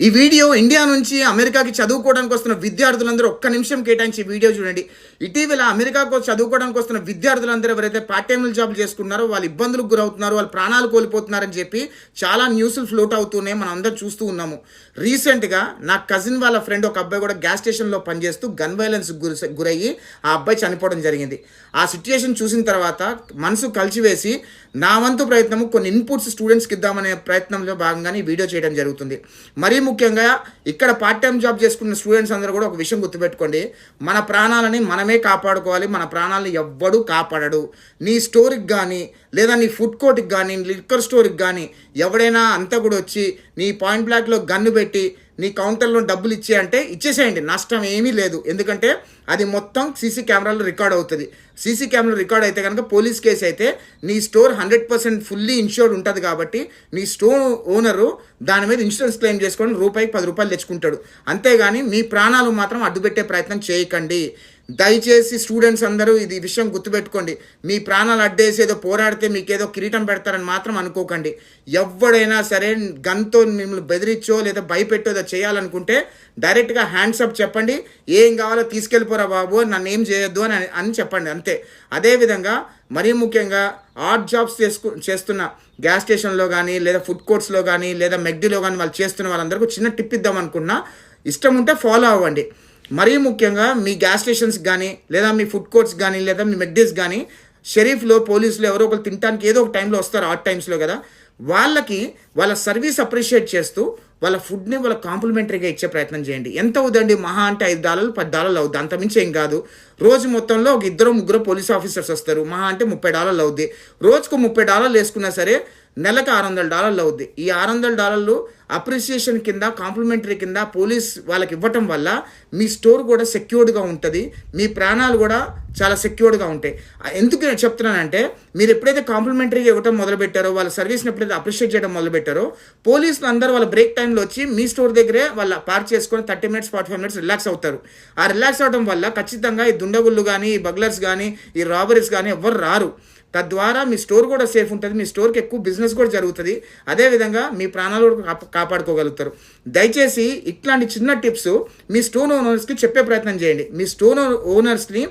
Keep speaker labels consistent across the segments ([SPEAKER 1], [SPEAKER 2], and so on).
[SPEAKER 1] ఈ video India నుంచి అమెరికాకి చదువుకోవడానికి వస్తున్న విద్యార్థులందరూ ఒక్క నిమిషం కేటాయించి ఈ వీడియో చూడండి. ఇటీవల అమెరికాకు చదువుకోవడానికి వస్తున్న విద్యార్థులందరూ ఎవరైతే పార్ట్ టైం జాబ్ చేసుకున్నారో వాళ్ళు ఇబ్బందులకు గురవుతున్నారు, వాళ్ళు ప్రాణాలు కోల్పోతున్నారని చెప్పి చాలా న్యూస్లు ఫ్లోట్ అవుతూనే మనం అందరూ చూస్తూ ఉన్నాము. రీసెంట్గా నా కజిన్ వాళ్ళ ఫ్రెండ్ ఒక అబ్బాయి కూడా గ్యాస్ స్టేషన్లో పనిచేస్తూ గన్ వైలెన్స్ గురయ్యి ఆ అబ్బాయి చనిపోవడం జరిగింది. ఆ సిచ్యుయేషన్ చూసిన తర్వాత మనసు కలిసివేసి నా వంతు ప్రయత్నము కొన్ని ఇన్పుట్స్ స్టూడెంట్స్కి ఇద్దామనే ప్రయత్నంలో భాగంగానే ఈ వీడియో చేయడం జరుగుతుంది. మరీ ముఖ్యంగా ఇక్కడ పార్ట్ టైం జాబ్ చేసుకున్న స్టూడెంట్స్ అందరూ కూడా ఒక విషయం గుర్తుపెట్టుకోండి, మన ప్రాణాలని మనమే కాపాడుకోవాలి. మన ప్రాణాలను ఎవ్వడూ కాపాడడు. నీ స్టోర్కి కానీ లేదా నీ ఫుడ్ కోర్ట్కి కానీ లిక్కర్ స్టోర్కి కానీ ఎవడైనా అంతా కూడా వచ్చి నీ పాయింట్ బ్లాక్లో గన్ను పెట్టి నీ కౌంటర్లో డబ్బులు ఇచ్చే అంటే ఇచ్చేసేయండి, నష్టం ఏమీ లేదు. ఎందుకంటే అది మొత్తం సీసీ కెమెరాలో రికార్డ్ అవుతుంది. సీసీ కెమెరా రికార్డ్ అయితే కనుక పోలీస్ కేసు అయితే నీ స్టోర్ 100% ఫుల్లీ ఇన్షూర్డ్ ఉంటుంది. కాబట్టి నీ స్టోర్ ఓనరు దాని మీద ఇన్సూరెన్స్ క్లెయిమ్ చేసుకొని రూపాయికి 10 రూపాయలు తెచ్చుకుంటాడు. అంతేగాని మీ ప్రాణాలు మాత్రం అడ్డుపెట్టే ప్రయత్నం చేయకండి. దయచేసి స్టూడెంట్స్ అందరూ ఇది విషయం గుర్తుపెట్టుకోండి. మీ ప్రాణాలు అడ్డేసి ఏదో పోరాడితే మీకేదో కిరీటం పెడతారని మాత్రం అనుకోకండి. ఎవడైనా సరే గన్తో మిమ్మల్ని బెదిరించో లేదా భయపెట్టోదో చేయాలనుకుంటే డైరెక్ట్గా హ్యాండ్స్ అప్ చెప్పండి. ఏం కావాలో తీసుకెళ్ళిపోరా బాబు, నన్ను ఏం చేయొద్దు అని చెప్పండి, అంతే. అదేవిధంగా మరీ ముఖ్యంగా ఆర్ట్ జాబ్స్ చేస్తున్న గ్యాస్ స్టేషన్లో కానీ లేదా ఫుడ్ కోర్ట్స్లో కానీ లేదా మెక్డీలో కానీ వాళ్ళు చేస్తున్న వాళ్ళందరికీ చిన్న టిప్ ఇద్దాం అనుకున్నా, ఇష్టం ఉంటే ఫాలో అవ్వండి. మరీ ముఖ్యంగా మీ గ్యాస్ స్టేషన్స్ కానీ లేదా మీ ఫుడ్ కోర్ట్స్ కానీ లేదా మీ మెక్డీస్ కానీ షరీఫ్లో పోలీసులు ఎవరో ఒకరు తినడానికి ఏదో ఒక టైంలో వస్తారు, ఆర్ట్ టైమ్స్లో కదా, వాళ్ళకి వాళ్ళ సర్వీస్ అప్రిషియేట్ చేస్తూ వాళ్ళ ఫుడ్ని వాళ్ళ కాంప్లిమెంటరీగా ఇచ్చే ప్రయత్నం చేయండి. ఎంత అవుదండి, మహా అంటే $5 $10 అవుద్ది, అంతమించి ఏం కాదు. రోజు మొత్తంలో ఒక 2-3 పోలీస్ ఆఫీసర్స్ వస్తారు, మహా అంటే $30 అవుద్ది. రోజుకు $30 వేసుకున్నా సరే నెలకు $600 అవుద్ది. ఈ $600 అప్రిసియేషన్ కింద కాంప్లిమెంటరీ కింద పోలీస్ వాళ్ళకి ఇవ్వటం వల్ల మీ స్టోర్ కూడా సెక్యూర్డ్గా ఉంటుంది, మీ ప్రాణాలు కూడా చాలా సెక్యూర్డ్గా ఉంటాయి. ఎందుకు నేను చెప్తున్నానంటే, మీరు ఎప్పుడైతే కాంప్లిమెంటరీగా ఇవ్వటం మొదలుపెట్టారో, వాళ్ళ సర్వీస్ని ఎప్పుడైతే అప్రిషియేట్ చేయడం మొదలుపెట్టారో, పోలీసులు అందరూ వాళ్ళ బ్రేక్ టైంలో వచ్చి మీ స్టోర్ దగ్గరే వాళ్ళ పార్క్ చేసుకొని 30 minutes 45 minutes రిలాక్స్ అవుతారు. ఆ రిలాక్స్ అవడం వల్ల ఖచ్చితంగా ఈ దుండగుళ్ళు కానీ ఈ బగ్లర్స్ కానీ ఈ రాబరీస్ కానీ ఎవ్వరు రారు. తద్వారా మీ స్టోర్ కూడా సేఫ్ ఉంటుంది, మీ స్టోర్కి ఎక్కువ బిజినెస్ కూడా జరుగుతుంది. అదేవిధంగా మీ ప్రాణాలు కూడా కాపాడుకోగలుగుతారు. దయచేసి ఇట్లాంటి చిన్న టిప్స్ మీ స్టోర్ ఓనర్స్కి చెప్పే ప్రయత్నం చేయండి. మీ స్టోర్ ఓనర్స్ని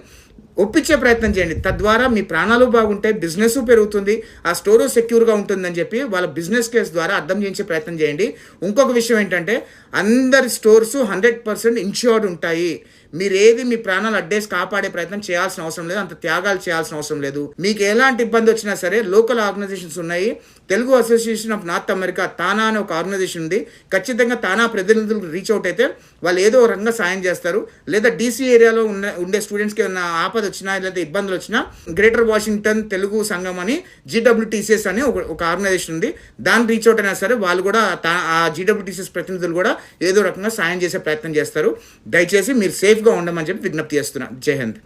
[SPEAKER 1] ఒప్పించే ప్రయత్నం చేయండి. తద్వారా మీ ప్రాణాలు బాగుంటాయి, బిజినెస్ పెరుగుతుంది, ఆ స్టోరు సెక్యూర్గా ఉంటుందని చెప్పి వాళ్ళ బిజినెస్ కేసు ద్వారా అర్థం చేయించే ప్రయత్నం చేయండి. ఇంకొక విషయం ఏంటంటే, అందరి స్టోర్స్ 100% ఇన్ష్యూర్డ్ ఉంటాయి. మీరు ఏది మీ ప్రాణాలు అడ్డేసి కాపాడే ప్రయత్నం చేయాల్సిన అవసరం లేదు, అంత త్యాగాలు చేయాల్సిన అవసరం లేదు. మీకు ఎలాంటి ఇబ్బంది వచ్చినా సరే లోకల్ ఆర్గనైజేషన్స్ ఉన్నాయి. Telugu association of North America TANA అనే ఒక ఆర్గనైజేషన్ ఉంది. ఖచ్చితంగా తానా ప్రతినిధులకు రీచ్ అవుట్ అయితే వాళ్ళు ఏదో రకంగా సాయం చేస్తారు. లేదా DC ఏరియాలో ఉండే స్టూడెంట్స్కి ఏమైనా ఆపద వచ్చినా లేదా ఇబ్బందులు వచ్చినా గ్రేటర్ వాషింగ్టన్ తెలుగు సంఘం అని GWTCS అని ఒక ఆర్గనైజేషన్ ఉంది. దాన్ని రీచ్ అవుట్ అయినా సరే వాళ్ళు కూడా ఆ GWTCS ప్రతినిధులు కూడా ఏదో రకంగా సాయం చేసే ప్రయత్నం చేస్తారు. దయచేసి మీరు సేఫ్గా ఉండమని చెప్పి విజ్ఞప్తి చేస్తున్నా. జై హింద్.